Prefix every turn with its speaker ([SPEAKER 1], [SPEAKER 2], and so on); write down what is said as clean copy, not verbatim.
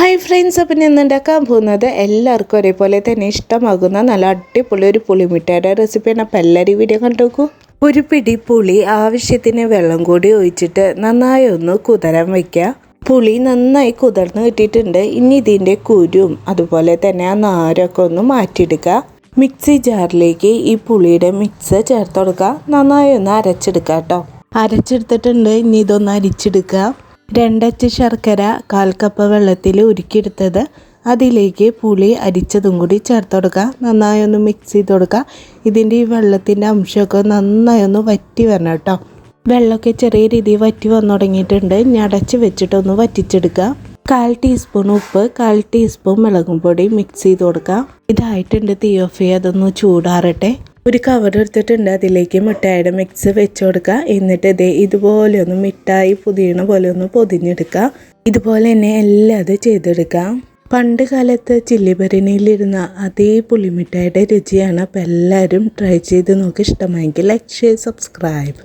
[SPEAKER 1] Hi friends, അപ്പം ഞാൻ ഉണ്ടാക്കാൻ പോകുന്നത് എല്ലാവർക്കും ഒരേപോലെ തന്നെ ഇഷ്ടമാകുന്ന നല്ല അടിപൊളി ഒരു പുളിമിഠായിയുടെ റെസിപ്പിയാണ്. അപ്പം എല്ലാവരും വീഡിയോ കണ്ടു നോക്കൂ. ഒരു പിടി പുളി ആവശ്യത്തിന് വെള്ളം കൂടി ഒഴിച്ചിട്ട് നന്നായി ഒന്ന് കുതിരാൻ വയ്ക്കുക. പുളി നന്നായി കുതിർന്ന് കിട്ടിയിട്ടുണ്ട്. ഇനി ഇതിൻ്റെ കുരും അതുപോലെ തന്നെ ആ നാരൊക്കെ ഒന്ന് മാറ്റിയെടുക്കുക. മിക്സി ജാറിലേക്ക് ഈ പുളിയുടെ മിക്സ് ചേർത്ത് കൊടുക്കുക. നന്നായി ഒന്ന് അരച്ചെടുക്കുക കേട്ടോ. അരച്ചെടുത്തിട്ടുണ്ട്. ഇനി ഇതൊന്ന് അരിച്ചെടുക്കുക. 2 അച്ച് ശർക്കര 1/4 കപ്പ് വെള്ളത്തിൽ ഉരുക്കിയെടുത്തത് അതിലേക്ക് പുളി അരിച്ചതും കൂടി ചേർത്ത് കൊടുക്കുക. നന്നായി ഒന്ന് മിക്സ് ചെയ്ത് കൊടുക്കുക. ഇതിൻ്റെ ഈ വെള്ളത്തിൻ്റെ അംശമൊക്കെ നന്നായി ഒന്ന് വറ്റി വരണം കേട്ടോ. വെള്ളമൊക്കെ ചെറിയ രീതിയിൽ വറ്റി വന്നു തുടങ്ങിയിട്ടുണ്ട്. ഇനി അടച്ച് വെച്ചിട്ടൊന്ന് വറ്റിച്ചെടുക്കുക. 1/4 ടീസ്പൂൺ ഉപ്പ്, 1/4 ടീസ്പൂൺ മുളകും പൊടി മിക്സ് ചെയ്ത് കൊടുക്കുക. ഇതായിട്ടുണ്ട്. തീ ഓഫ് ചെയ്യുക. അതൊന്ന് ചൂടാറട്ടെ. ഒരു കവർ എടുത്തിട്ടുണ്ട്. അതിലേക്ക് മിഠായിയുടെ മിക്സ് വെച്ച് കൊടുക്കുക. എന്നിട്ട് ഇതുപോലെ ഒന്ന് മിഠായി പൊതിയണ പോലെ ഒന്ന് പൊതിഞ്ഞെടുക്കുക. ഇതുപോലെ തന്നെ എല്ലാം അത് ചെയ്തെടുക്കാം. പണ്ട് കാലത്ത് ചില്ലിഭരണിയിലിരുന്ന അതേ പുളിമിഠായിയുടെ രുചിയാണ്. അപ്പോൾ എല്ലാവരും ട്രൈ ചെയ്ത് നോക്കി. ഇഷ്ടമായെങ്കിൽ ലൈക്ക്, ഷെയർ, സബ്സ്ക്രൈബ്.